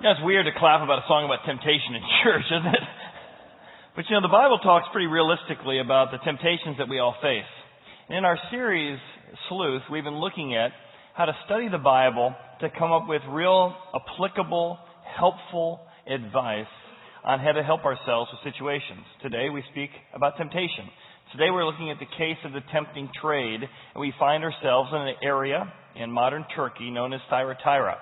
It's weird to clap about a song about temptation in church, isn't it? But the Bible talks pretty realistically about the temptations that we all face. In our series, Sleuth, we've been looking at how to study the Bible to come up with real, applicable, helpful advice on how to help ourselves with situations. Today we speak about temptation. Today we're looking at the case of the tempting trade, and we find ourselves in an area in modern Turkey known as Thyatira,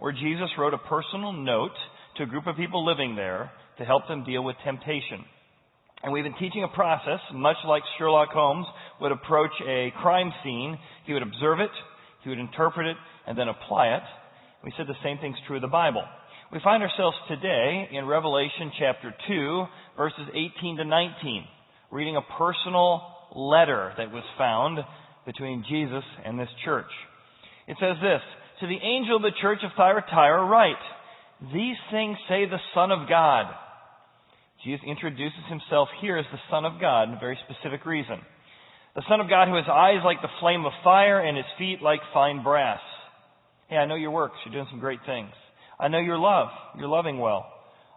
where Jesus wrote a personal note to a group of people living there to help them deal with temptation. And we've been teaching a process, much like Sherlock Holmes would approach a crime scene. He would observe it, he would interpret it, and then apply it. We said the same thing's true of the Bible. We find ourselves today in Revelation chapter 2, verses 18 to 19, reading a personal letter that was found between Jesus and this church. It says this: "To the angel of the church of Thyatira write, these things say the Son of God." Jesus introduces himself here as the Son of God, and a very specific reason. "The Son of God who has eyes like the flame of fire and his feet like fine brass. Hey, I know your works. You're doing some great things. I know your love. You're loving well.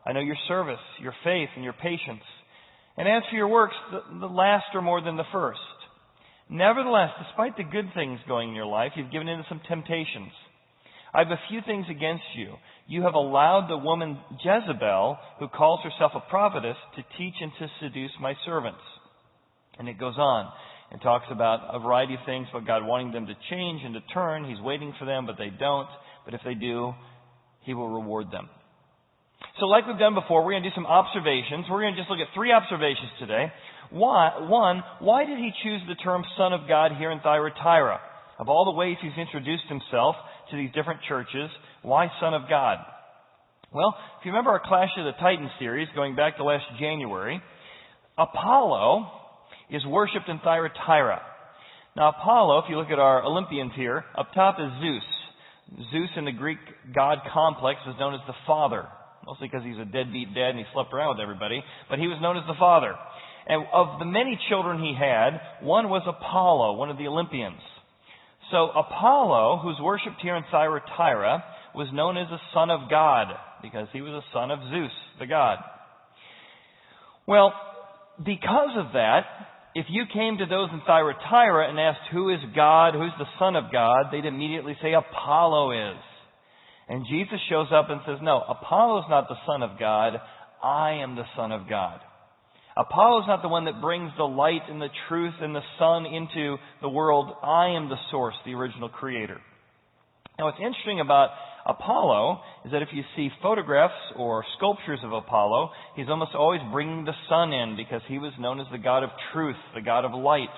I know your service, your faith, and your patience. And as for your works, the last are more than the first. Nevertheless, despite the good things going in your life, you've given in to some temptations. I have a few things against you. You have allowed the woman Jezebel, who calls herself a prophetess, to teach and to seduce my servants." And it goes on and talks about a variety of things, but God wanting them to change and to turn. He's waiting for them, but they don't. But if they do, He will reward them. So like we've done before, we're going to do some observations. We're going to just look at 3 observations today. One, why did He choose the term Son of God here in Thyatira? Of all the ways He's introduced Himself to these different churches, why Son of God? Well, if you remember our Clash of the Titans series going back to last January, Apollo is worshipped in Thyatira. Now Apollo, if you look at our Olympians here, up top is Zeus. Zeus in the Greek god complex is known as the Father, mostly because he's a deadbeat dad and he slept around with everybody, but he was known as the Father. And of the many children he had, one was Apollo, one of the Olympians. So Apollo, who's worshipped here in Thyatira, was known as the Son of God, because he was a son of Zeus, the god. Well, because of that, if you came to those in Thyatira and asked who is God, who's the Son of God, they'd immediately say Apollo is. And Jesus shows up and says, no, Apollo's not the Son of God, I am the Son of God. Apollo's not the one that brings the light and the truth and the sun into the world. I am the source, the original creator. Now what's interesting about Apollo is that if you see photographs or sculptures of Apollo, he's almost always bringing the sun in because he was known as the god of truth, the god of light.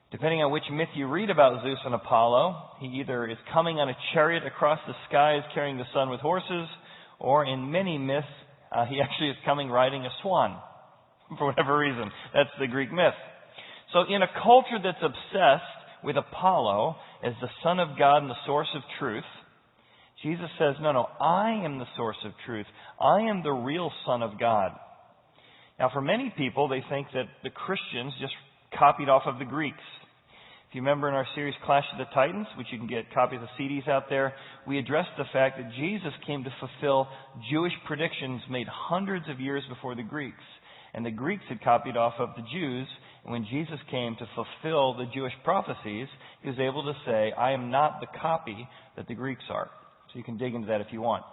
Depending on which myth you read about Zeus and Apollo, he either is coming on a chariot across the skies carrying the sun with horses, or in many myths, he actually is coming riding a swan. For whatever reason. That's the Greek myth. So in a culture that's obsessed with Apollo as the Son of God and the source of truth, Jesus says, no, I am the source of truth. I am the real Son of God. Now for many people, they think that the Christians just copied off of the Greeks. If you remember in our series Clash of the Titans, which you can get copies of CDs out there, we addressed the fact that Jesus came to fulfill Jewish predictions made hundreds of years before the Greeks. And the Greeks had copied off of the Jews. And when Jesus came to fulfill the Jewish prophecies, He was able to say, I am not the copy that the Greeks are. So you can dig into that if you want.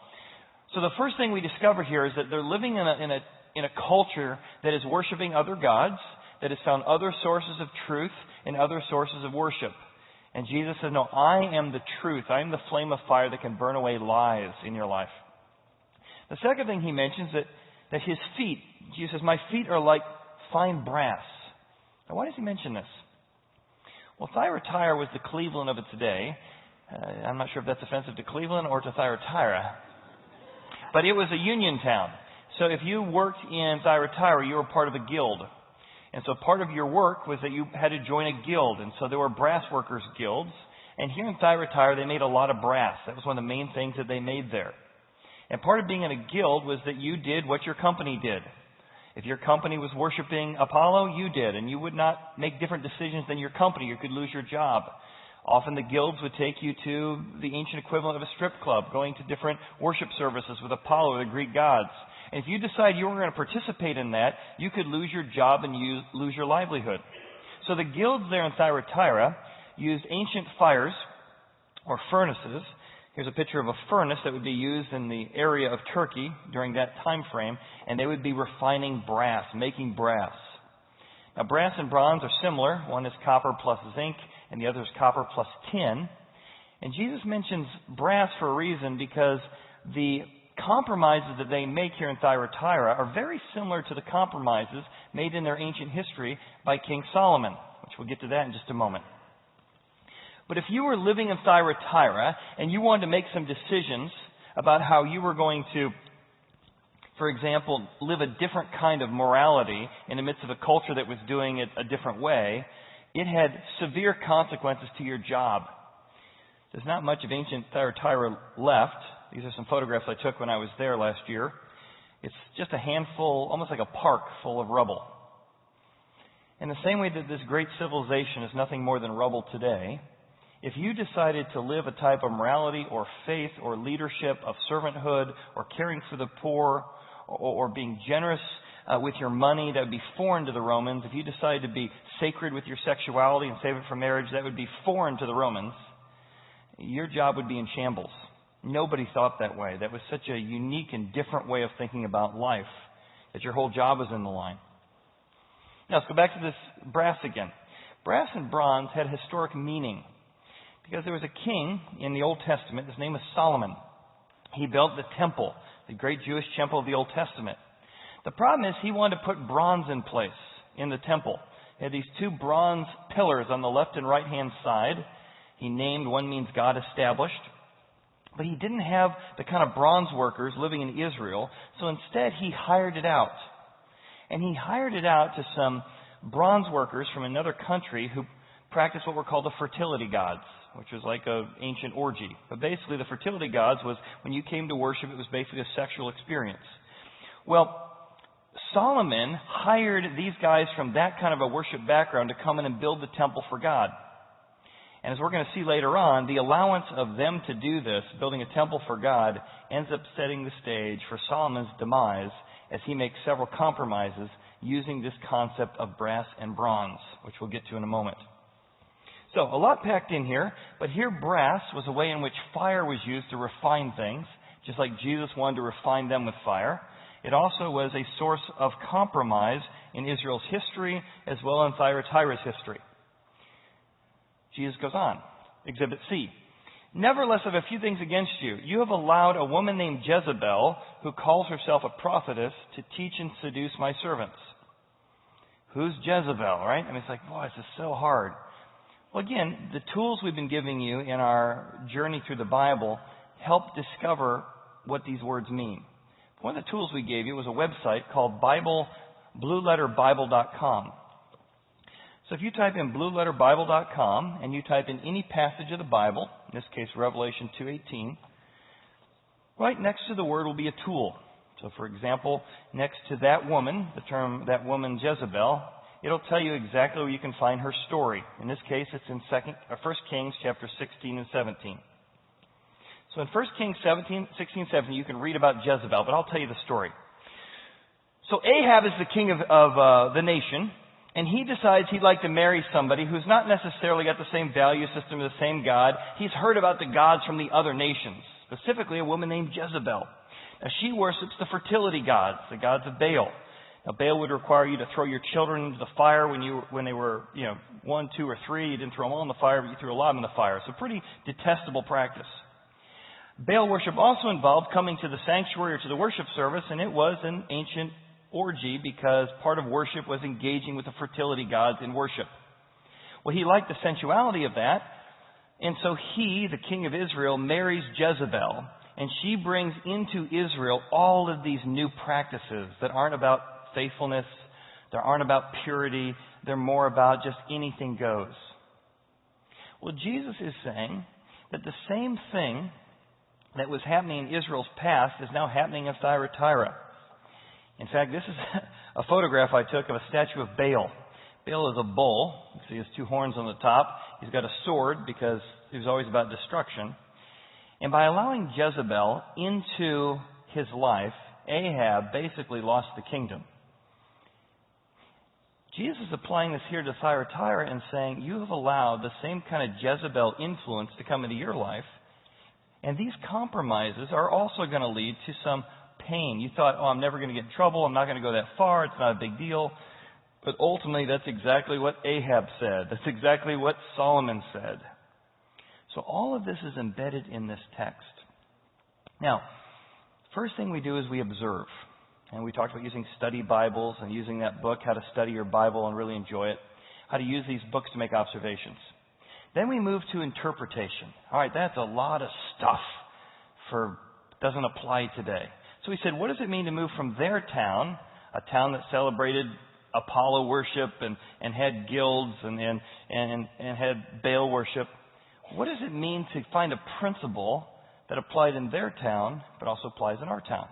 So the first thing we discover here is that they're living in a culture that is worshiping other gods, that has found other sources of truth and other sources of worship. And Jesus said, no, I am the truth. I am the flame of fire that can burn away lies in your life. The second thing He mentions that His feet, Jesus says, my feet are like fine brass. Now, why does He mention this? Well, Thyatira was the Cleveland of its day. I'm not sure if that's offensive to Cleveland or to Thyatira. But it was a union town. So if you worked in Thyatira, you were part of a guild. And so part of your work was that you had to join a guild. And so there were brass workers guilds. And here in Thyatira, they made a lot of brass. That was one of the main things that they made there. And part of being in a guild was that you did what your company did. If your company was worshiping Apollo, you did. And you would not make different decisions than your company. You could lose your job. Often the guilds would take you to the ancient equivalent of a strip club, going to different worship services with Apollo or the Greek gods. And if you decide you were going to participate in that, you could lose your job and lose your livelihood. So the guilds there in Thyatira used ancient fires or furnaces. Here's a picture of a furnace that would be used in the area of Turkey during that time frame, and they would be refining brass, making brass. Now, brass and bronze are similar. One is copper plus zinc, and the other is copper plus tin. And Jesus mentions brass for a reason, because the compromises that they make here in Thyatira are very similar to the compromises made in their ancient history by King Solomon, which we'll get to that in just a moment. But if you were living in Thyatira and you wanted to make some decisions about how you were going to, for example, live a different kind of morality in the midst of a culture that was doing it a different way, it had severe consequences to your job. There's not much of ancient Thyatira left. These are some photographs I took when I was there last year. It's just a handful, almost like a park full of rubble. In the same way that this great civilization is nothing more than rubble today, if you decided to live a type of morality or faith or leadership of servanthood or caring for the poor or being generous with your money, that would be foreign to the Romans. If you decided to be sacred with your sexuality and save it for marriage, that would be foreign to the Romans. Your job would be in shambles. Nobody thought that way. That was such a unique and different way of thinking about life, that your whole job was in the line. Now, let's go back to this brass again. Brass and bronze had historic meaning, because there was a king in the Old Testament. His name was Solomon. He built the temple, the great Jewish temple of the Old Testament. The problem is he wanted to put bronze in place in the temple. He had these two bronze pillars on the left and right-hand side. He named, one means God established. But he didn't have the kind of bronze workers living in Israel, so instead he hired it out. And he hired it out to some bronze workers from another country who practiced what were called the fertility gods, which was like an ancient orgy. But basically the fertility gods was, when you came to worship, it was basically a sexual experience. Well, Solomon hired these guys from that kind of a worship background to come in and build the temple for God. And as we're going to see later on, the allowance of them to do this, building a temple for God, ends up setting the stage for Solomon's demise as he makes several compromises using this concept of brass and bronze, which we'll get to in a moment. So, a lot packed in here, but here brass was a way in which fire was used to refine things, just like Jesus wanted to refine them with fire. It also was a source of compromise in Israel's history as well as in Thyatira's history. Jesus goes on. Exhibit C. Nevertheless, I have a few things against you. You have allowed a woman named Jezebel, who calls herself a prophetess, to teach and seduce my servants. Who's Jezebel, right? I mean, it's like, boy, this is so hard. Well, again, the tools we've been giving you in our journey through the Bible help discover what these words mean. One of the tools we gave you was a website called blueletterbible.com. So if you type in blueletterbible.com and you type in any passage of the Bible, in this case Revelation 2:18, right next to the word will be a tool. So for example, next to that woman, the term that woman Jezebel, it'll tell you exactly where you can find her story. In this case, it's in 1 Kings chapter 16 and 17. So in 1 Kings 16, 17, you can read about Jezebel, but I'll tell you the story. So Ahab is the king of the nation, and he decides he'd like to marry somebody who's not necessarily got the same value system as the same God. He's heard about the gods from the other nations, specifically a woman named Jezebel. Now, she worships the fertility gods, the gods of Baal. Now, Baal would require you to throw your children into the fire when they were, 1, 2, or 3. You didn't throw them all in the fire, but you threw a lot of them in the fire. So pretty detestable practice. Baal worship also involved coming to the sanctuary or to the worship service, and it was an ancient orgy because part of worship was engaging with the fertility gods in worship. Well, he liked the sensuality of that, and so he, the king of Israel, marries Jezebel, and she brings into Israel all of these new practices that aren't about faithfulness, they aren't about purity, they're more about just anything goes. Well, Jesus is saying that the same thing that was happening in Israel's past is now happening in Thyatira. In fact, this is a photograph I took of a statue of Baal. Baal is a bull. You see his two horns on the top. He's got a sword because he was always about destruction. And by allowing Jezebel into his life, Ahab basically lost the kingdom. Jesus is applying this here to Thyatira and saying, you have allowed the same kind of Jezebel influence to come into your life, and these compromises are also going to lead to some pain. You thought, I'm never going to get in trouble, I'm not going to go that far, it's not a big deal. But ultimately, that's exactly what Ahab said. That's exactly what Solomon said. So all of this is embedded in this text. Now, first thing we do is we observe. And we talked about using study Bibles and using that book, How to Study Your Bible and Really Enjoy It, how to use these books to make observations. Then we move to interpretation. All right, that's a lot of stuff doesn't apply today. So we said, what does it mean to move from their town, a town that celebrated Apollo worship and had guilds and had Baal worship? What does it mean to find a principle that applied in their town but also applies in our town?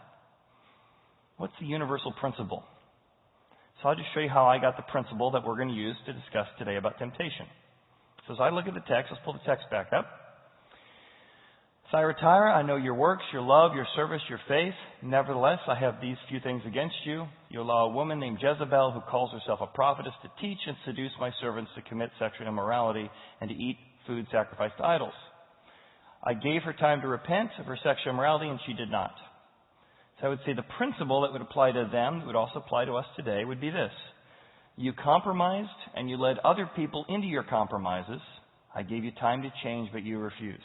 What's the universal principle? So I'll just show you how I got the principle that we're going to use to discuss today about temptation. So as I look at the text, let's pull the text back up. Thyatira, I know your works, your love, your service, your faith. Nevertheless, I have these few things against you. You allow a woman named Jezebel, who calls herself a prophetess, to teach and seduce my servants to commit sexual immorality and to eat food sacrificed to idols. I gave her time to repent of her sexual immorality, and she did not. So I would say the principle that would apply to them, that would also apply to us today, would be this. You compromised and you led other people into your compromises. I gave you time to change, but you refused.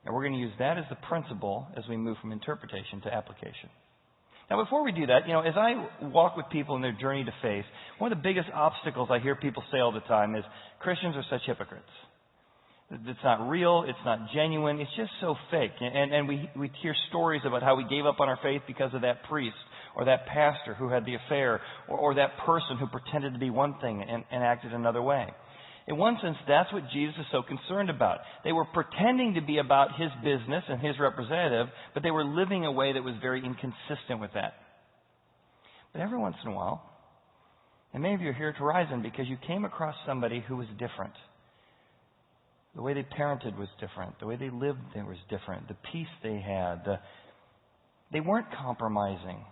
And we're going to use that as the principle as we move from interpretation to application. Now, before we do that, as I walk with people in their journey to faith, one of the biggest obstacles I hear people say all the time is Christians are such hypocrites. It's not real. It's not genuine. It's just so fake. And we hear stories about how we gave up on our faith because of that priest or that pastor who had the affair or that person who pretended to be one thing and acted another way. In one sense, that's what Jesus is so concerned about. They were pretending to be about his business and his representative, but they were living a way that was very inconsistent with that. But every once in a while, and many of you are here at Horizon because you came across somebody who was different. The way they parented was different. The way they lived there was different. The peace they had. They weren't compromising.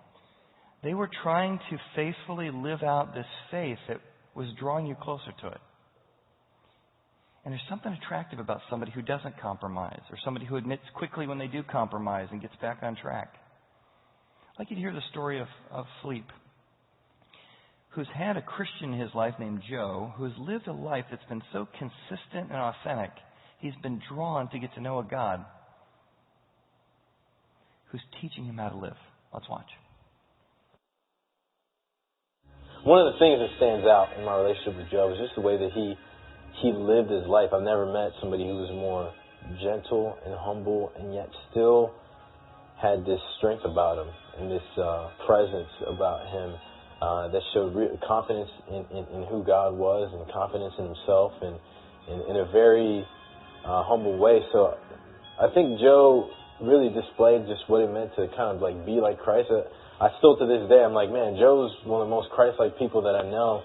They were trying to faithfully live out this faith that was drawing you closer to it. And there's something attractive about somebody who doesn't compromise, or somebody who admits quickly when they do compromise and gets back on track. I'd like you to hear the story of Philippe, who's had a Christian in his life named Joe, who has lived a life that's been so consistent and authentic, he's been drawn to get to know a God who's teaching him how to live. Let's watch. One of the things that stands out in my relationship with Joe is just the way that he lived his life. I've never met somebody who was more gentle and humble and yet still had this strength about him and this presence about him that showed confidence in who God was and confidence in himself and in a very humble way. So I think Joe really displayed just what it meant to kind of like be like Christ. I still to this day, I'm like, man, Joe's one of the most Christ-like people that I know.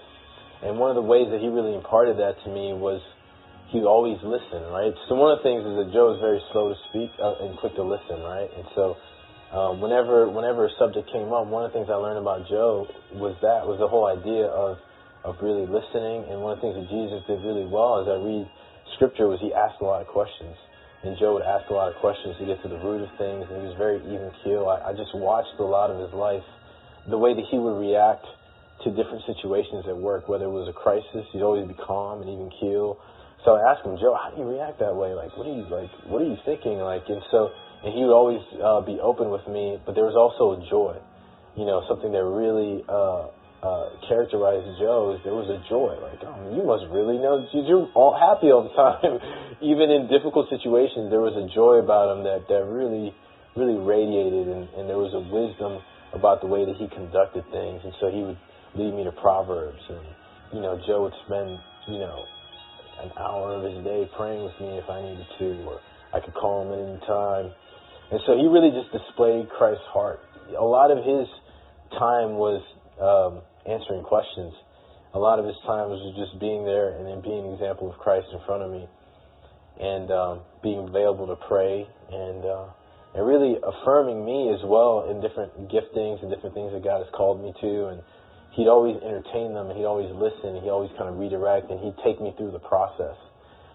And one of the ways that he really imparted that to me was he always listened, right? So one of the things is that Joe is very slow to speak and quick to listen, right? And so whenever a subject came up, one of the things I learned about Joe was the whole idea of really listening. And one of the things that Jesus did really well as I read Scripture was he asked a lot of questions. And Joe would ask a lot of questions to get to the root of things, and he was very even keel. I just watched a lot of his life, the way that he would react to different situations at work, whether it was a crisis, he'd always be calm and even keel. So I asked him, Joe, how do you react that way? What are you thinking? And he would always be open with me, but there was also a joy, something that really characterized Joe. There was a joy, you must really know, you're all happy all the time. Even in difficult situations, there was a joy about him that really, really radiated, and there was a wisdom about the way that he conducted things. And so he would lead me to Proverbs, and Joe would spend an hour of his day praying with me if I needed to, or I could call him at any time. And so he really just displayed Christ's heart. A lot of his time was answering questions. a lot of his times was just being there and then being an example of Christ in front of me, and being available to pray, and really affirming me as well in different giftings and different things that God has called me to. And he'd always entertain them, and he'd always listen, and he'd always kind of redirect, and he'd take me through the process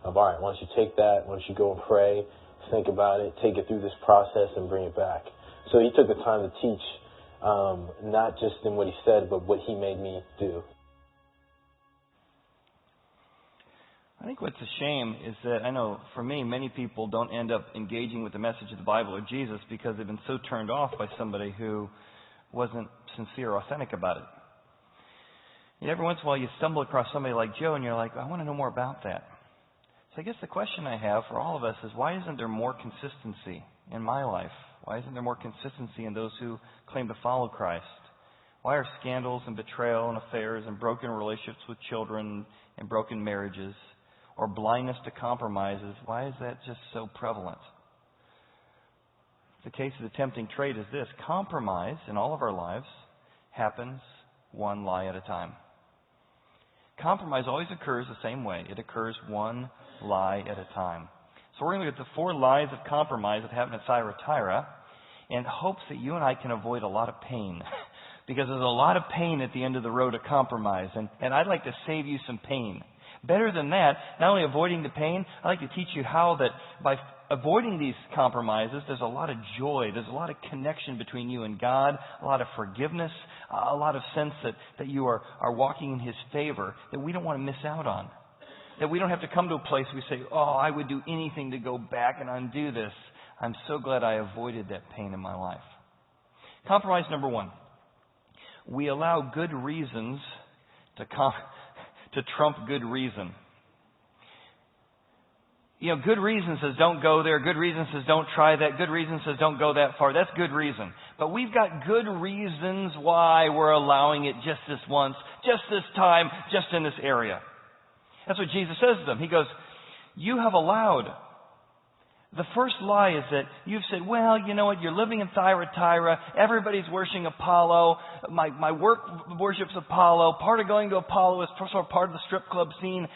of, all right, why don't you take that, why don't you go and pray, think about it, take it through this process, and bring it back. So he took the time to teach, not just in what he said, but what he made me do. I think what's a shame is that, I know for me, many people don't end up engaging with the message of the Bible or Jesus because they've been so turned off by somebody who wasn't sincere or authentic about it. And every once in a while you stumble across somebody like Joe and you're like, I want to know more about that. So I guess the question I have for all of us is, why isn't there more consistency in my life? Why isn't there more consistency in those who claim to follow Christ? Why are scandals and betrayal and affairs and broken relationships with children and broken marriages or blindness to compromises, why is that just so prevalent? The case of the tempting trait is this: compromise in all of our lives happens one lie at a time. Compromise always occurs the same way. It occurs one lie at a time. So we're going to look at the 4 lies of compromise that happen at Thyatira in hopes that you and I can avoid a lot of pain. Because there's a lot of pain at the end of the road of compromise. And I'd like to save you some pain. Better than that, not only avoiding the pain, I'd like to teach you how that by avoiding these compromises, there's a lot of joy, there's a lot of connection between you and God, a lot of forgiveness, a lot of sense that you are walking in His favor that we don't want to miss out on. That we don't have to come to a place where we say, oh, I would do anything to go back and undo this. I'm so glad I avoided that pain in my life. Compromise number 1. We allow good reasons to trump good reason. You know, good reason says don't go there. Good reason says don't try that. Good reason says don't go that far. That's good reason. But we've got good reasons why we're allowing it just this once, just this time, just in this area. That's what Jesus says to them. He goes, you have allowed. The first lie is that you've said, well, you know what, you're living in Thyatira, everybody's worshiping Apollo, my work worships Apollo, part of going to Apollo is sort of part of the strip club scene,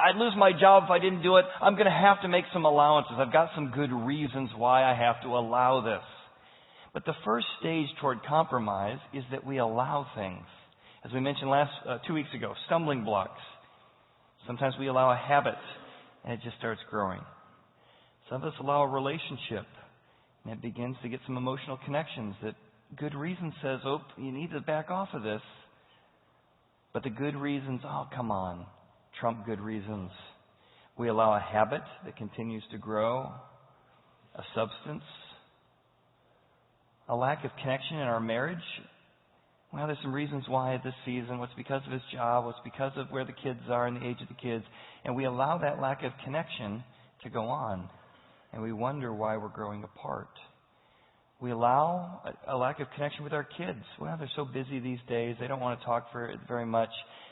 I'd lose my job if I didn't do it, I'm going to have to make some allowances, I've got some good reasons why I have to allow this. But the first stage toward compromise is that we allow things. As we mentioned 2 weeks ago, stumbling blocks. Sometimes we allow a habit and it just starts growing. Some of us allow a relationship, and it begins to get some emotional connections that good reason says, oh, you need to back off of this. But the good reasons, oh, come on, trump good reasons. We allow a habit that continues to grow, a substance, a lack of connection in our marriage. Well, there's some reasons why at this season. What's because of his job? What's because of where the kids are and the age of the kids? And we allow that lack of connection to go on. And we wonder why we're growing apart. We allow a lack of connection with our kids. Well, they're so busy these days. They don't want to talk very much.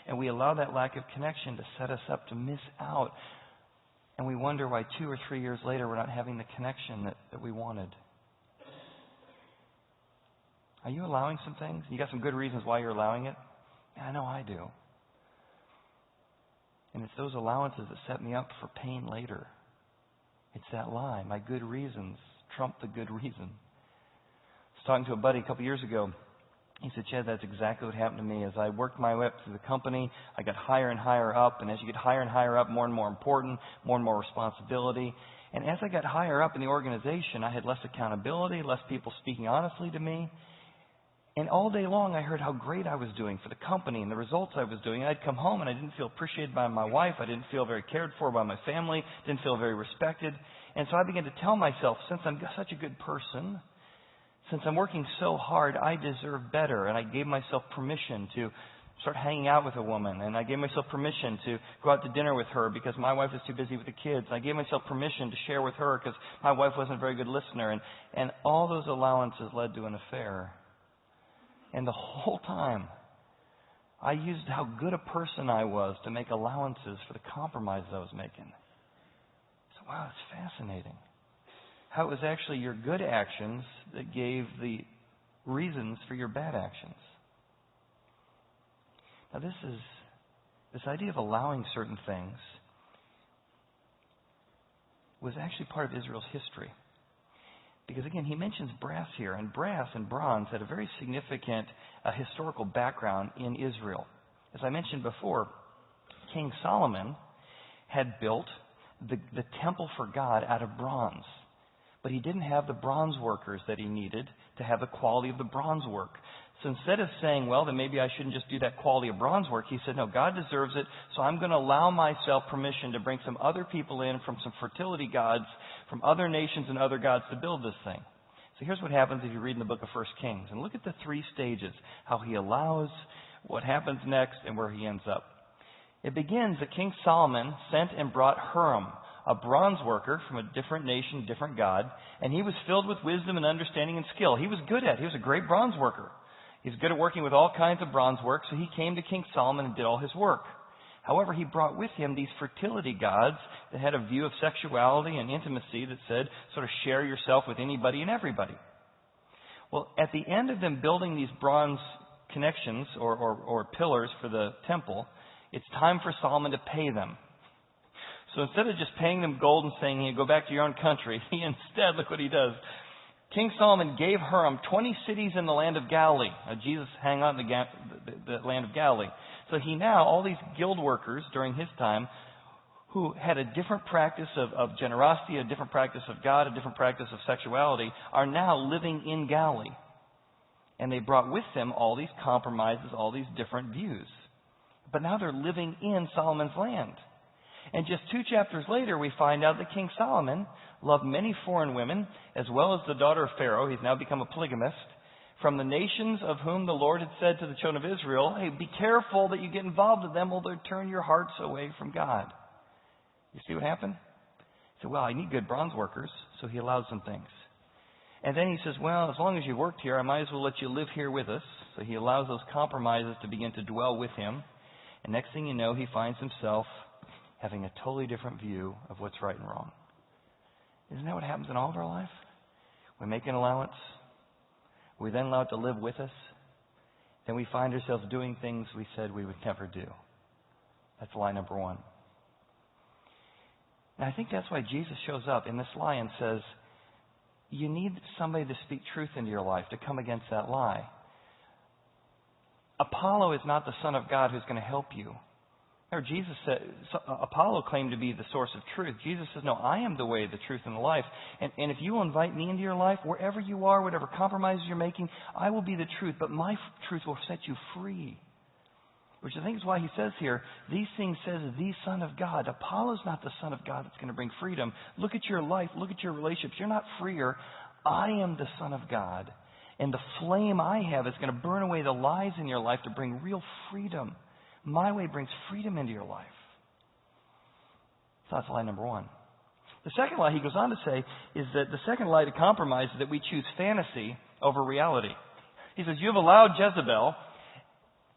And we allow that lack of connection to set us up to miss out. And we wonder why 2 or 3 years later we're not having the connection that we wanted. Are you allowing some things? You got some good reasons why you're allowing it? I know I do. And it's those allowances that set me up for pain later. It's that lie. My good reasons trump the good reason. I was talking to a buddy a couple years ago. He said, Chad, that's exactly what happened to me. As I worked my way up through the company, I got higher and higher up. And as you get higher and higher up, more and more important, more and more responsibility. And as I got higher up in the organization, I had less accountability, less people speaking honestly to me. And all day long, I heard how great I was doing for the company and the results I was doing. And I'd come home and I didn't feel appreciated by my wife. I didn't feel very cared for by my family. Didn't feel very respected. And so I began to tell myself, since I'm such a good person, since I'm working so hard, I deserve better. And I gave myself permission to start hanging out with a woman. And I gave myself permission to go out to dinner with her because my wife was too busy with the kids. I gave myself permission to share with her because my wife wasn't a very good listener. And all those allowances led to an affair. And the whole time, I used how good a person I was to make allowances for the compromises I was making. So, wow, it's fascinating. How it was actually your good actions that gave the reasons for your bad actions. Now, this is this idea of allowing certain things was actually part of Israel's history. Because again, he mentions brass here, and brass and bronze had a very significant historical background in Israel. As I mentioned before, King Solomon had built the temple for God out of bronze. But he didn't have the bronze workers that he needed to have the quality of the bronze work. So instead of saying, well, then maybe I shouldn't just do that quality of bronze work, he said, no, God deserves it, so I'm going to allow myself permission to bring some other people in from some fertility gods, from other nations and other gods to build this thing. So here's what happens if you read in the book of 1 Kings. And look at the 3 stages, how he allows, what happens next, and where he ends up. It begins that King Solomon sent and brought Huram, a bronze worker from a different nation, different god, and he was filled with wisdom and understanding and skill. He was good at it. He was a great bronze worker. He was good at working with all kinds of bronze work, so he came to King Solomon and did all his work. However, he brought with him these fertility gods that had a view of sexuality and intimacy that said, sort of share yourself with anybody and everybody. Well, at the end of them building these bronze connections or pillars for the temple, it's time for Solomon to pay them. So instead of just paying them gold and saying, hey, go back to your own country, he instead, look what he does. King Solomon gave Huram 20 cities in the land of Galilee. Jesus hang out in the land of Galilee. So he now, all these guild workers during his time, who had a different practice of generosity, a different practice of God, a different practice of sexuality, are now living in Galilee. And they brought with them all these compromises, all these different views. But now they're living in Solomon's land. And just 2 chapters later, we find out that King Solomon loved many foreign women, as well as the daughter of Pharaoh. He's now become a polygamist. From the nations of whom the Lord had said to the children of Israel, hey, be careful that you get involved with them, or they'll turn your hearts away from God. You see what happened? He said, well, I need good bronze workers, so he allowed some things. And then he says, well, as long as you worked here, I might as well let you live here with us. So he allows those compromises to begin to dwell with him. And next thing you know, he finds himself having a totally different view of what's right and wrong. Isn't that what happens in all of our life? We make an allowance. We're then allowed to live with us. Then we find ourselves doing things we said we would never do. That's lie number 1. And I think that's why Jesus shows up in this lie and says, you need somebody to speak truth into your life, to come against that lie. Apollo is not the Son of God who's going to help you. Or Jesus said, Apollo claimed to be the source of truth. Jesus says, no, I am the way, the truth, and the life. And if you will invite me into your life, wherever you are, whatever compromises you're making, I will be the truth. But my truth will set you free. Which I think is why he says here, these things says the Son of God. Apollo's not the Son of God that's going to bring freedom. Look at your life. Look at your relationships. You're not freer. I am the Son of God. And the flame I have is going to burn away the lies in your life to bring real freedom. My way brings freedom into your life. So that's lie number 1. The second lie he goes on to say is that the second lie to compromise is that we choose fantasy over reality. He says, you have allowed Jezebel,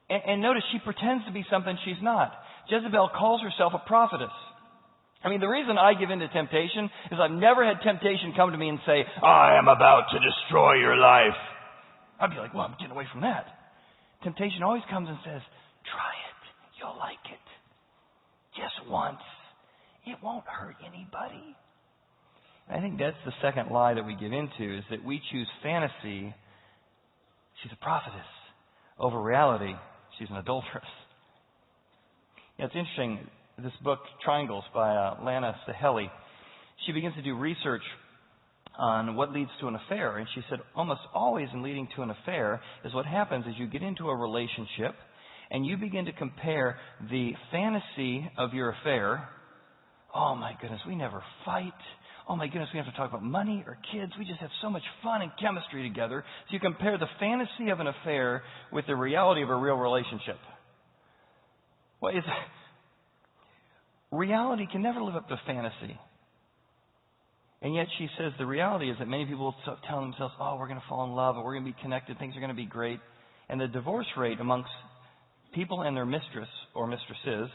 and notice she pretends to be something she's not. Jezebel calls herself a prophetess. I mean, the reason I give in to temptation is I've never had temptation come to me and say, I am about to destroy your life. I'd be like, well, I'm getting away from that. Temptation always comes and says, try it. You'll like it. Just once. It won't hurt anybody. I think that's the second lie that we give into, is that we choose fantasy. She's a prophetess. Over reality, she's an adulteress. Yeah, it's interesting. This book, Triangles, by Lana Saheli, she begins to do research on what leads to an affair. And she said almost always in leading to an affair is what happens is you get into a relationship and you begin to compare the fantasy of your affair. Oh my goodness, we never fight. Oh my goodness, we have to talk about money or kids. We just have so much fun and chemistry together. So you compare the fantasy of an affair with the reality of a real relationship. Well, reality can never live up to fantasy. And yet she says the reality is that many people tell themselves, oh, we're going to fall in love and we're going to be connected. Things are going to be great. And the divorce rate amongst people and their mistress or mistresses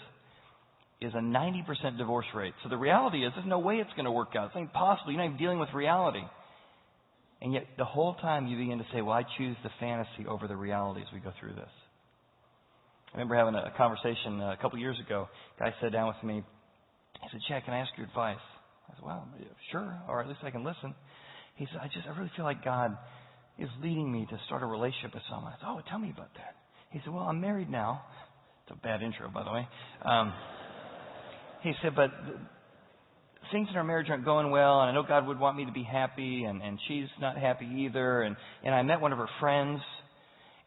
is a 90% divorce rate. So the reality is there's no way it's going to work out. It's impossible. You're not even dealing with reality. And yet the whole time you begin to say, well, I choose the fantasy over the reality as we go through this. I remember having a conversation a couple years ago. A guy sat down with me. He said, Chad, can I ask your advice? I said, well, sure, or at least I can listen. He said, I really feel like God is leading me to start a relationship with someone. I said, oh, tell me about that. He said, well, I'm married now. It's a bad intro, by the way. He said, but things in our marriage aren't going well, and I know God would want me to be happy, and she's not happy either. And I met one of her friends,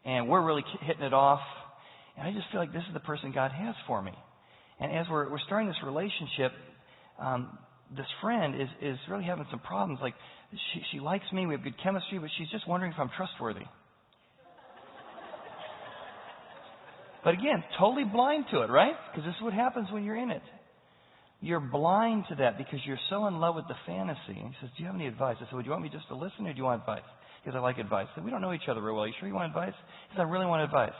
and we're really hitting it off. And I just feel like this is the person God has for me. And as we're starting this relationship, this friend is really having some problems. Like, she likes me, we have good chemistry, but she's just wondering if I'm trustworthy. But again, totally blind to it, right? Because this is what happens when you're in it. You're blind to that because you're so in love with the fantasy. And he says, do you have any advice? I said, well, do you want me just to listen or do you want advice? Because I like advice. I said, we don't know each other real well. You sure you want advice? He said, I really want advice.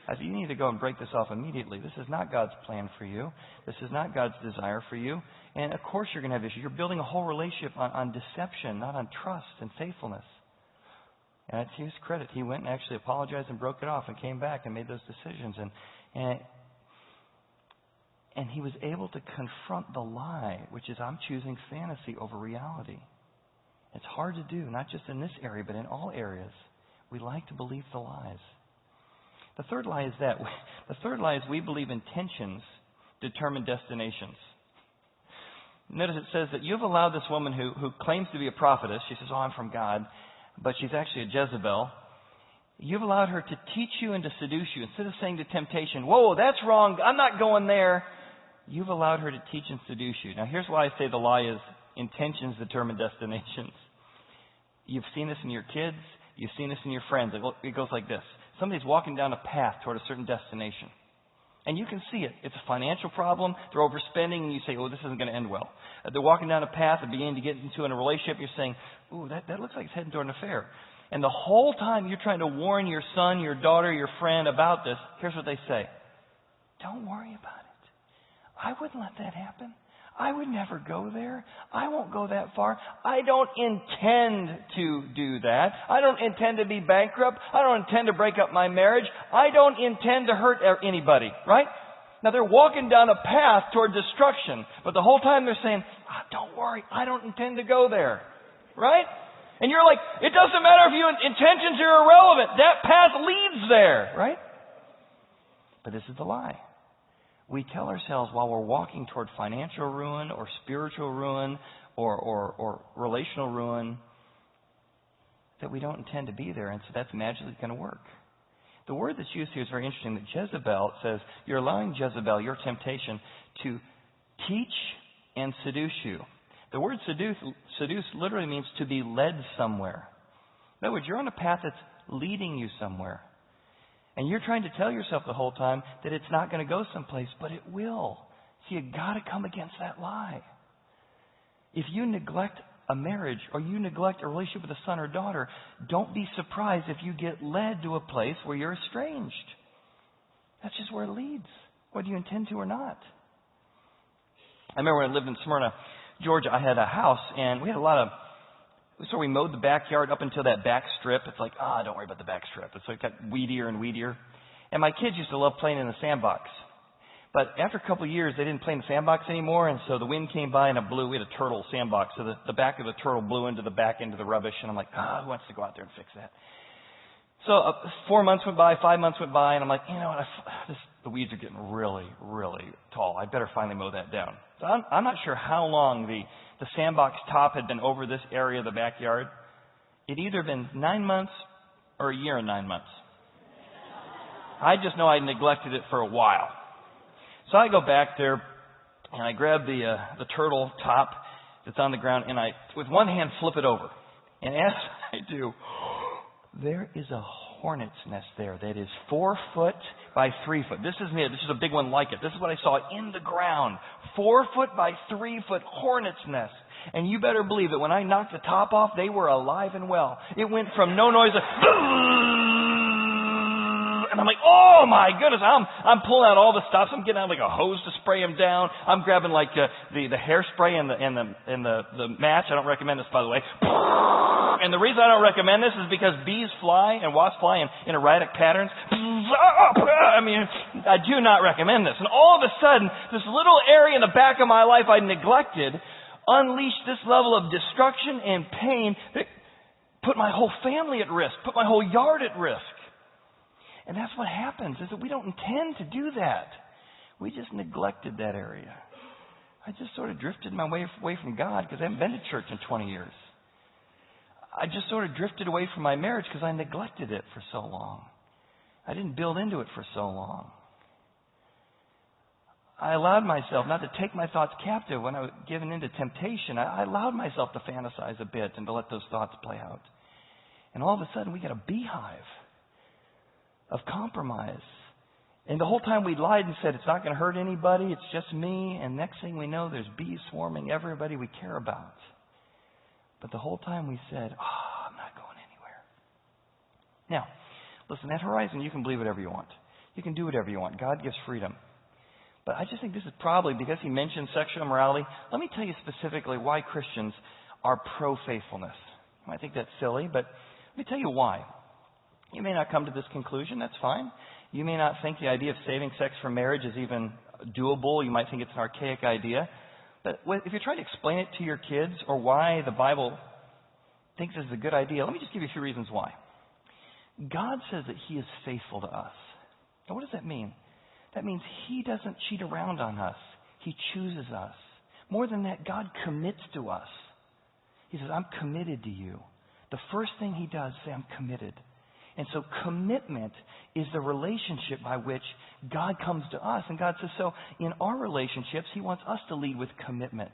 I said, you need to go and break this off immediately. This is not God's plan for you. This is not God's desire for you. And of course you're going to have issues. You're building a whole relationship on deception, not on trust and faithfulness. And to his credit, he went and actually apologized and broke it off and came back and made those decisions. And he was able to confront the lie, which is I'm choosing fantasy over reality. It's hard to do, not just in this area, but in all areas. We like to believe the lies. The third lie is we believe intentions determine destinations. Notice it says that you've allowed this woman who claims to be a prophetess, she says, oh, I'm from God, but she's actually a Jezebel. You've allowed her to teach you and to seduce you. Instead of saying to temptation, whoa, that's wrong, I'm not going there. You've allowed her to teach and seduce you. Now, here's why I say the lie is intentions determine destinations. You've seen this in your kids. You've seen this in your friends. It goes like this. Somebody's walking down a path toward a certain destination. And you can see it. It's a financial problem. They're overspending, and you say, oh, this isn't going to end well. They're walking down a path and beginning to get into a relationship. You're saying, ooh, that looks like it's heading toward an affair. And the whole time you're trying to warn your son, your daughter, your friend about this, here's what they say. Don't worry about it. I wouldn't let that happen. I would never go there. I won't go that far. I don't intend to do that. I don't intend to be bankrupt. I don't intend to break up my marriage. I don't intend to hurt anybody, right? Now they're walking down a path toward destruction, but the whole time they're saying, don't worry, I don't intend to go there, right? And you're like, it doesn't matter if your intentions are irrelevant. That path leads there, right? But this is the lie. We tell ourselves while we're walking toward financial ruin or spiritual ruin or relational ruin that we don't intend to be there, and so that's magically going to work. The word that's used here is very interesting. That Jezebel, it says, you're allowing Jezebel, your temptation, to teach and seduce you. The word seduce literally means to be led somewhere. In other words, you're on a path that's leading you somewhere. And you're trying to tell yourself the whole time that it's not going to go someplace, but it will. So you've got to come against that lie. If you neglect a marriage or you neglect a relationship with a son or daughter, don't be surprised if you get led to a place where you're estranged. That's just where it leads, whether you intend to or not. I remember when I lived in Smyrna, Georgia, I had a house, and we had a lot of... So we mowed the backyard up until that back strip. It's like, don't worry about the back strip. It's like got weedier and weedier. And my kids used to love playing in the sandbox. But after a couple of years, they didn't play in the sandbox anymore. And so the wind came by and it blew. We had a turtle sandbox. So the back of the turtle blew into the back end of the rubbish. And I'm like, who wants to go out there and fix that? So 4 months went by, 5 months went by. And I'm like, you know what? The weeds are getting really, really tall. I better finally mow that down. So I'm not sure how long the sandbox top had been over this area of the backyard. It'd either been 9 months or a year and 9 months. I just know I neglected it for a while. So I go back there and I grab the turtle top that's on the ground and I, with one hand, flip it over. And as I do, there is a hornet's nest there that is 4 foot by 3 foot. This isn't it. This is a big one like it. This is what I saw in the ground. 4 foot by 3 foot hornet's nest. And you better believe that when I knocked the top off, they were alive and well. It went from no noise to... And And I'm like, oh my goodness, I'm pulling out all the stops. I'm getting out like a hose to spray them down. I'm grabbing like the hairspray and the match. I don't recommend this, by the way. And the reason I don't recommend this is because bees fly and wasps fly in erratic patterns. I mean, I do not recommend this. And all of a sudden, this little area in the back of my life I neglected unleashed this level of destruction and pain that put my whole family at risk, put my whole yard at risk. And that's what happens, is that we don't intend to do that. We just neglected that area. I just sort of drifted my way away from God because I haven't been to church in 20 years. I just sort of drifted away from my marriage because I neglected it for so long. I didn't build into it for so long. I allowed myself not to take my thoughts captive when I was given into temptation. I allowed myself to fantasize a bit and to let those thoughts play out. And all of a sudden we get a beehive of compromise. And the whole time we lied and said, it's not going to hurt anybody, it's just me. And next thing we know, there's bees swarming everybody we care about. But the whole time we said, I'm not going anywhere. Now, listen, at Horizon, you can believe whatever you want. You can do whatever you want. God gives freedom. But I just think this is probably, because he mentioned sexual immorality, let me tell you specifically why Christians are pro-faithfulness. You might think that's silly, but let me tell you why. You may not come to this conclusion. That's fine. You may not think the idea of saving sex for marriage is even doable. You might think it's an archaic idea. But if you try to explain it to your kids or why the Bible thinks this is a good idea, let me just give you a few reasons why. God says that he is faithful to us. Now, what does that mean? That means he doesn't cheat around on us. He chooses us. More than that, God commits to us. He says, I'm committed to you. The first thing he does is say, I'm committed. And so commitment is the relationship by which God comes to us. And God says, so in our relationships, he wants us to lead with commitment.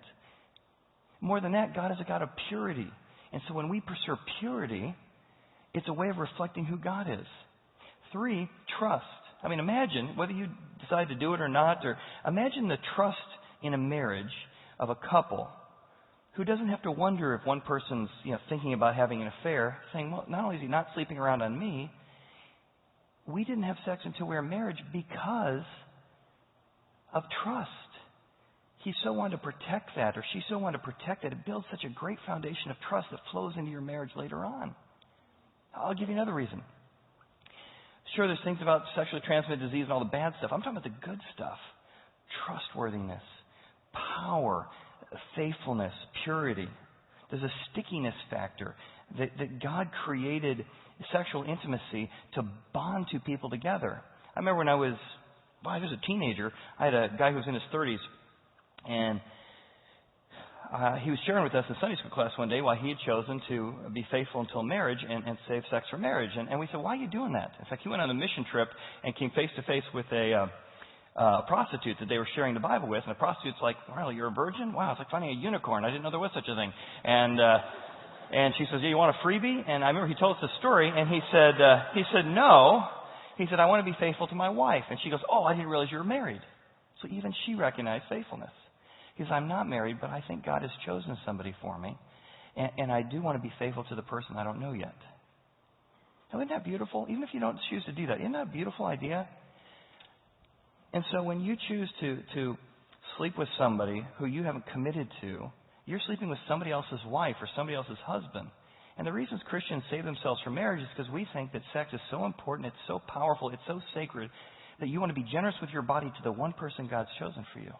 More than that, God is a God of purity. And so when we pursue purity, it's a way of reflecting who God is. 3, trust. I mean, imagine, whether you decide to do it or not, or imagine the trust in a marriage of a couple who doesn't have to wonder if one person's thinking about having an affair, saying, well, not only is he not sleeping around on me, we didn't have sex until we were married because of trust. He so wanted to protect that, or she so wanted to protect it. It builds such a great foundation of trust that flows into your marriage later on. I'll give you another reason. Sure, there's things about sexually transmitted disease and all the bad stuff. I'm talking about the good stuff. Trustworthiness, power, faithfulness, purity. There's a stickiness factor that God created sexual intimacy to bond two people together. I remember when I was a teenager, I had a guy who was in his 30s, and he was sharing with us in Sunday school class one day why he had chosen to be faithful until marriage and save sex for marriage. And we said, why are you doing that? In fact, he went on a mission trip and came face to face with a prostitute that they were sharing the Bible with. And the prostitute's like, well, you're a virgin? Wow, it's like finding a unicorn. I didn't know there was such a thing. And she says, yeah, you want a freebie? And I remember he told us the story, and he said, no. He said, I want to be faithful to my wife. And she goes, oh, I didn't realize you were married. So even she recognized faithfulness. He says, I'm not married, but I think God has chosen somebody for me. And I do want to be faithful to the person I don't know yet. Now, isn't that beautiful? Even if you don't choose to do that, isn't that a beautiful idea? And so when you choose to sleep with somebody who you haven't committed to, you're sleeping with somebody else's wife or somebody else's husband. And the reasons Christians save themselves from marriage is because we think that sex is so important, it's so powerful, it's so sacred, that you want to be generous with your body to the one person God's chosen for you.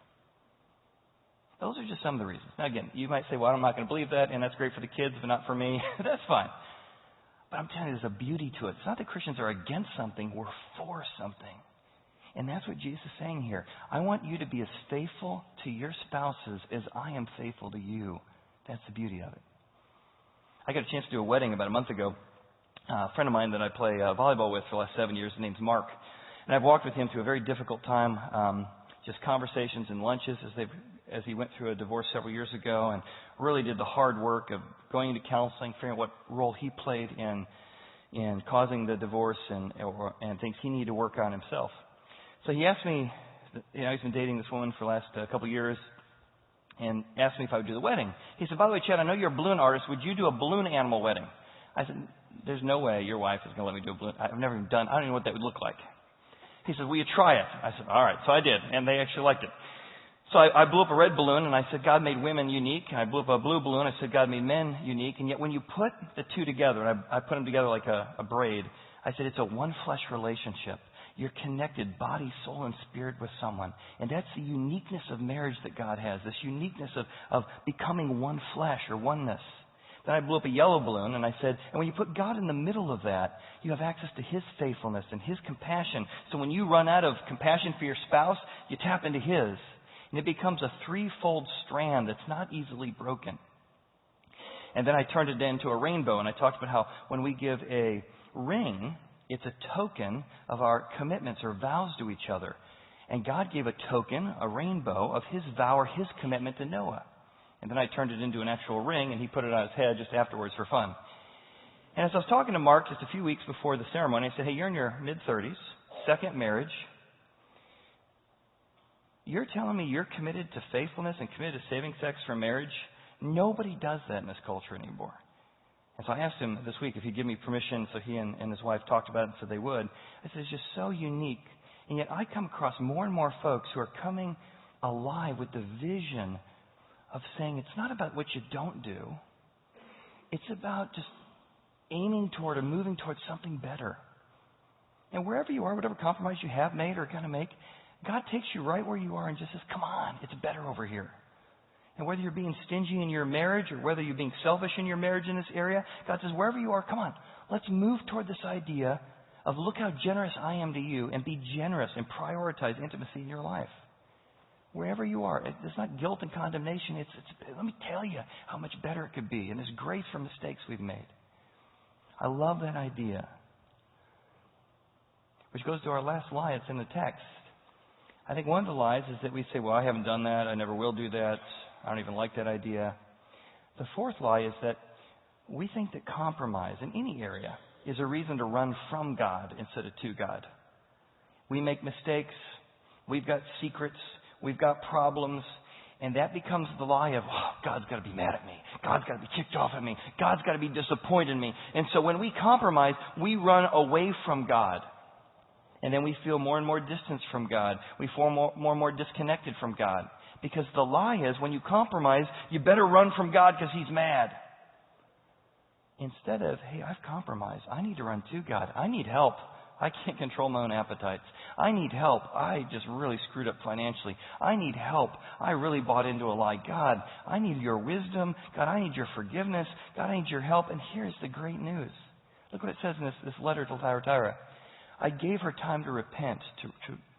Those are just some of the reasons. Now again, you might say, well, I'm not going to believe that, and that's great for the kids, but not for me. That's fine. But I'm telling you, there's a beauty to it. It's not that Christians are against something, we're for something. And that's what Jesus is saying here. I want you to be as faithful to your spouses as I am faithful to you. That's the beauty of it. I got a chance to do a wedding about a month ago. A friend of mine that I play volleyball with for the last 7 years, his name's Mark. And I've walked with him through a very difficult time, just conversations and lunches as he went through a divorce several years ago, and really did the hard work of going into counseling, figuring out what role he played in causing the divorce and things he needed to work on himself. So he asked me, he's been dating this woman for the last couple of years, and asked me if I would do the wedding. He said, by the way, Chad, I know you're a balloon artist. Would you do a balloon animal wedding? I said, there's no way your wife is going to let me do a balloon. I've never even done, I don't even know what that would look like. He said, will you try it? I said, all right. So I did, and they actually liked it. So I blew up a red balloon, and I said, God made women unique. And I blew up a blue balloon. I said, God made men unique. And yet when you put the two together, and I put them together like a braid, I said, it's a one-flesh relationship. You're connected body, soul, and spirit with someone. And that's the uniqueness of marriage that God has, this uniqueness of becoming one flesh or oneness. Then I blew up a yellow balloon, and I said, and when you put God in the middle of that, you have access to His faithfulness and His compassion. So when you run out of compassion for your spouse, you tap into His. And it becomes a threefold strand that's not easily broken. And then I turned it into a rainbow, and I talked about how when we give a ring, it's a token of our commitments or vows to each other. And God gave a token, a rainbow, of His vow or His commitment to Noah. And then I turned it into an actual ring, and he put it on his head just afterwards for fun. And as I was talking to Mark just a few weeks before the ceremony, I said, hey, you're in your mid-30s, second marriage. You're telling me you're committed to faithfulness and committed to saving sex for marriage? Nobody does that in this culture anymore. And so I asked him this week if he'd give me permission, so he and his wife talked about it and said they would. I said, it's just so unique. And yet I come across more and more folks who are coming alive with the vision of saying it's not about what you don't do. It's about just aiming toward or moving towards something better. And wherever you are, whatever compromise you have made or going to make, God takes you right where you are and just says, come on, it's better over here. And whether you're being stingy in your marriage or whether you're being selfish in your marriage in this area, God says, wherever you are, come on, let's move toward this idea of look how generous I am to you and be generous and prioritize intimacy in your life. Wherever you are, it's not guilt and condemnation. It's let me tell you how much better it could be. And there's grace for mistakes we've made. I love that idea. Which goes to our last lie. It's in the text. I think one of the lies is that we say, well, I haven't done that. I never will do that. I don't even like that idea. The fourth lie is that we think that compromise in any area is a reason to run from God instead of to God. We make mistakes. We've got secrets. We've got problems. And that becomes the lie of, oh, God's got to be mad at me. God's got to be kicked off at me. God's got to be disappointed in me. And so when we compromise, we run away from God. And then we feel more and more distance from God. We feel more and more disconnected from God. Because the lie is when you compromise, you better run from God because He's mad. Instead of, hey, I've compromised. I need to run to God. I need help. I can't control my own appetites. I need help. I just really screwed up financially. I need help. I really bought into a lie. God, I need your wisdom. God, I need your forgiveness. God, I need your help. And here's the great news. Look what it says in this letter to Thyatira. I gave her time to repent,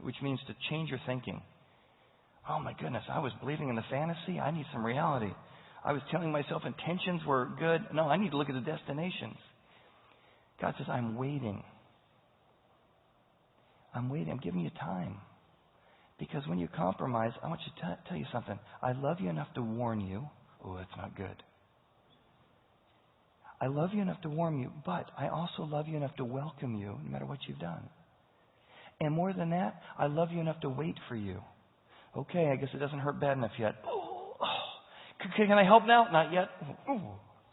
which means to change your thinking. Oh my goodness, I was believing in the fantasy. I need some reality. I was telling myself intentions were good. No, I need to look at the destinations. God says, I'm waiting. I'm waiting. I'm giving you time. Because when you compromise, I want you to tell you something. I love you enough to warn you. Oh, that's not good. I love you enough to warn you, but I also love you enough to welcome you no matter what you've done. And more than that, I love you enough to wait for you. Okay, I guess it doesn't hurt bad enough yet. Oh. Can I help now? Not yet.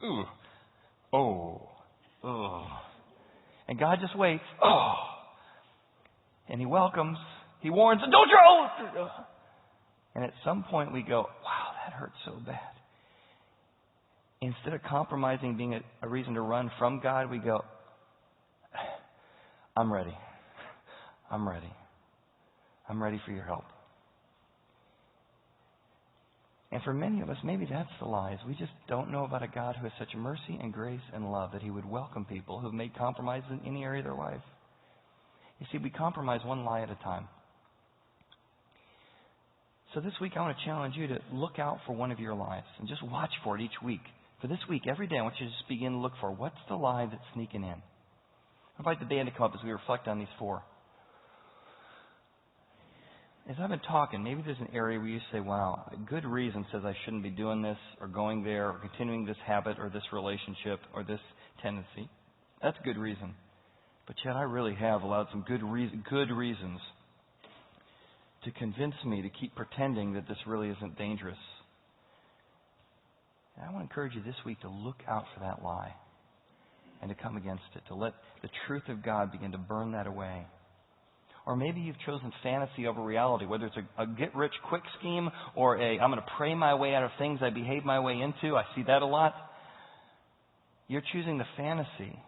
Ooh. Oh. Oh. And God just waits. Oh. And He welcomes. He warns. Don't throw! And at some point we go, wow, that hurts so bad. Instead of compromising being a reason to run from God, we go, I'm ready. I'm ready. I'm ready for your help. And for many of us, maybe that's the lies. We just don't know about a God who has such mercy and grace and love that He would welcome people who have made compromises in any area of their life. You see, we compromise one lie at a time. So this week, I want to challenge you to look out for one of your lies and just watch for it each week. For this week, every day, I want you to just begin to look for what's the lie that's sneaking in. I invite the band to come up as we reflect on these four. As I've been talking, maybe there's an area where you say, wow, a good reason says I shouldn't be doing this or going there or continuing this habit or this relationship or this tendency. That's a good reason. But yet I really have allowed some good reasons to convince me to keep pretending that this really isn't dangerous. And I want to encourage you this week to look out for that lie and to come against it, to let the truth of God begin to burn that away. Or maybe you've chosen fantasy over reality, whether it's a get-rich-quick scheme or I'm going to pray my way out of things I behave my way into. I see that a lot. You're choosing the fantasy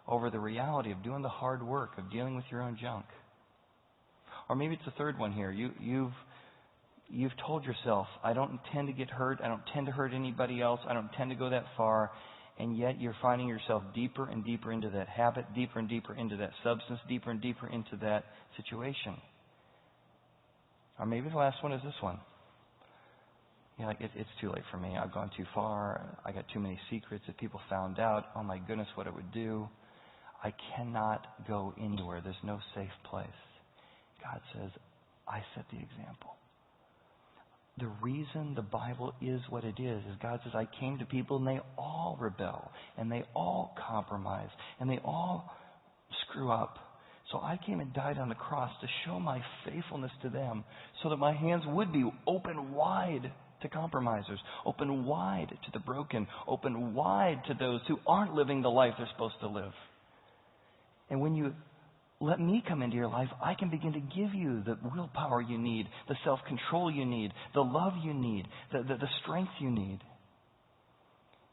over the reality of doing the hard work of dealing with your own junk. Or maybe it's the third one here. You've told yourself, I don't intend to get hurt. I don't intend to hurt anybody else. I don't intend to go that far. And yet you're finding yourself deeper and deeper into that habit, deeper and deeper into that substance, deeper and deeper into that situation. Or maybe the last one is this one. You're like, it's too late for me. I've gone too far. I got too many secrets. If people found out, oh my goodness, what it would do. I cannot go anywhere. There's no safe place. God says, I set the example. The reason the Bible is what it is God says, I came to people and they all rebel and they all compromise and they all screw up. So I came and died on the cross to show my faithfulness to them so that my hands would be open wide to compromisers, open wide to the broken, open wide to those who aren't living the life they're supposed to live. And when you let me come into your life, I can begin to give you the willpower you need, the self-control you need, the love you need, the strength you need.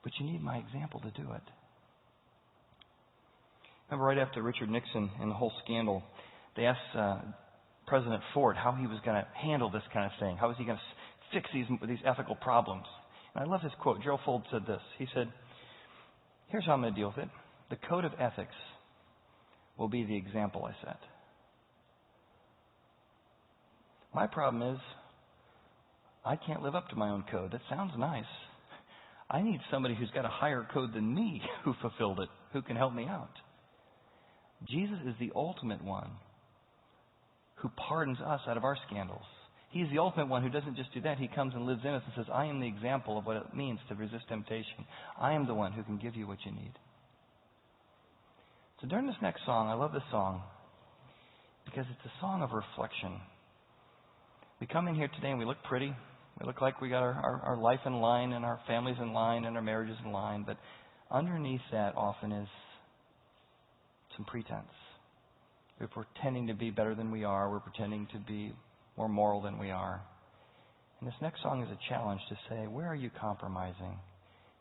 But you need my example to do it. Remember right after Richard Nixon and the whole scandal, they asked President Ford how he was going to handle this kind of thing. How was he going to fix these ethical problems? And I love his quote. Gerald Ford said this. He said, here's how I'm going to deal with it. The code of ethics will be the example I set. My problem is, I can't live up to my own code. That sounds nice. I need somebody who's got a higher code than me who fulfilled it, who can help me out. Jesus is the ultimate one who pardons us out of our scandals. He's the ultimate one who doesn't just do that. He comes and lives in us and says, I am the example of what it means to resist temptation. I am the one who can give you what you need. So during this next song, I love this song because it's a song of reflection. We come in here today and we look pretty. We look like we got our life in line and our families in line and our marriages in line. But underneath that often is some pretense. We're pretending to be better than we are. We're pretending to be more moral than we are. And this next song is a challenge to say, where are you compromising?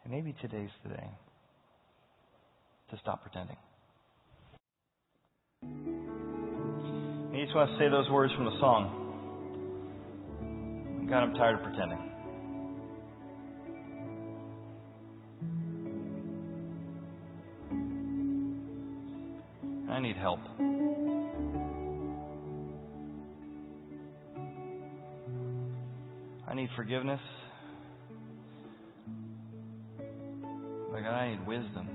And maybe today's the day to stop pretending. You just want to say those words from the song. God, I'm tired of pretending. I need help. I need forgiveness. But God, I need wisdom.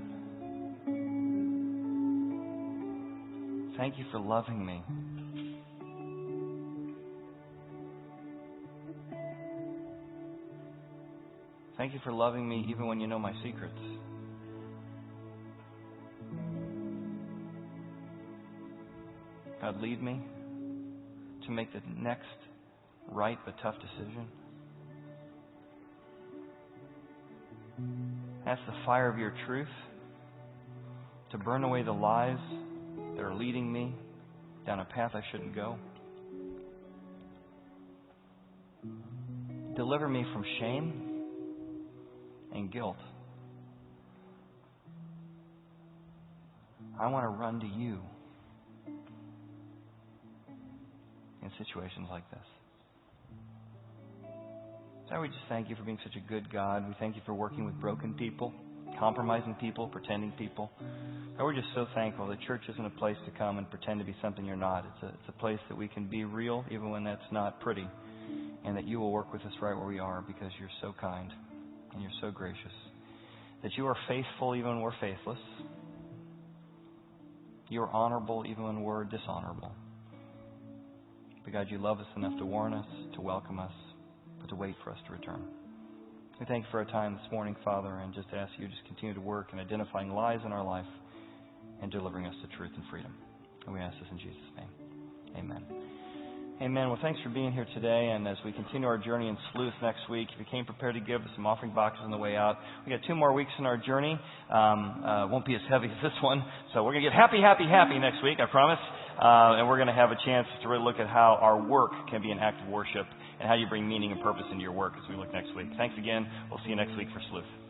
Thank you for loving me. Thank you for loving me even when you know my secrets. God, lead me to make the next right but tough decision. Ask the fire of your truth to burn away the lies that are leading me down a path I shouldn't go. Deliver me from shame and guilt. I want to run to you in situations like this. So we just thank you for being such a good God. We thank you for working with broken people, compromising people, pretending people. And we're just so thankful that church isn't a place to come and pretend to be something you're not. It's a place that we can be real even when that's not pretty, and that you will work with us right where we are because you're so kind and you're so gracious. That you are faithful even when we're faithless. You are honorable even when we're dishonorable. But God, you love us enough to warn us, to welcome us, but to wait for us to return. We thank you for our time this morning, Father, and just ask you to just continue to work in identifying lies in our life and delivering us to truth and freedom. And we ask this in Jesus' name. Amen. Amen. Well, thanks for being here today. And as we continue our journey in Sleuth next week, if you came prepared to give us some offering boxes on the way out, we got 2 more weeks in our journey. Won't be as heavy as this one. So we're going to get happy next week, I promise. And we're going to have a chance to really look at how our work can be an act of worship and how you bring meaning and purpose into your work as we look next week. Thanks again. We'll see you next week for Sleuth.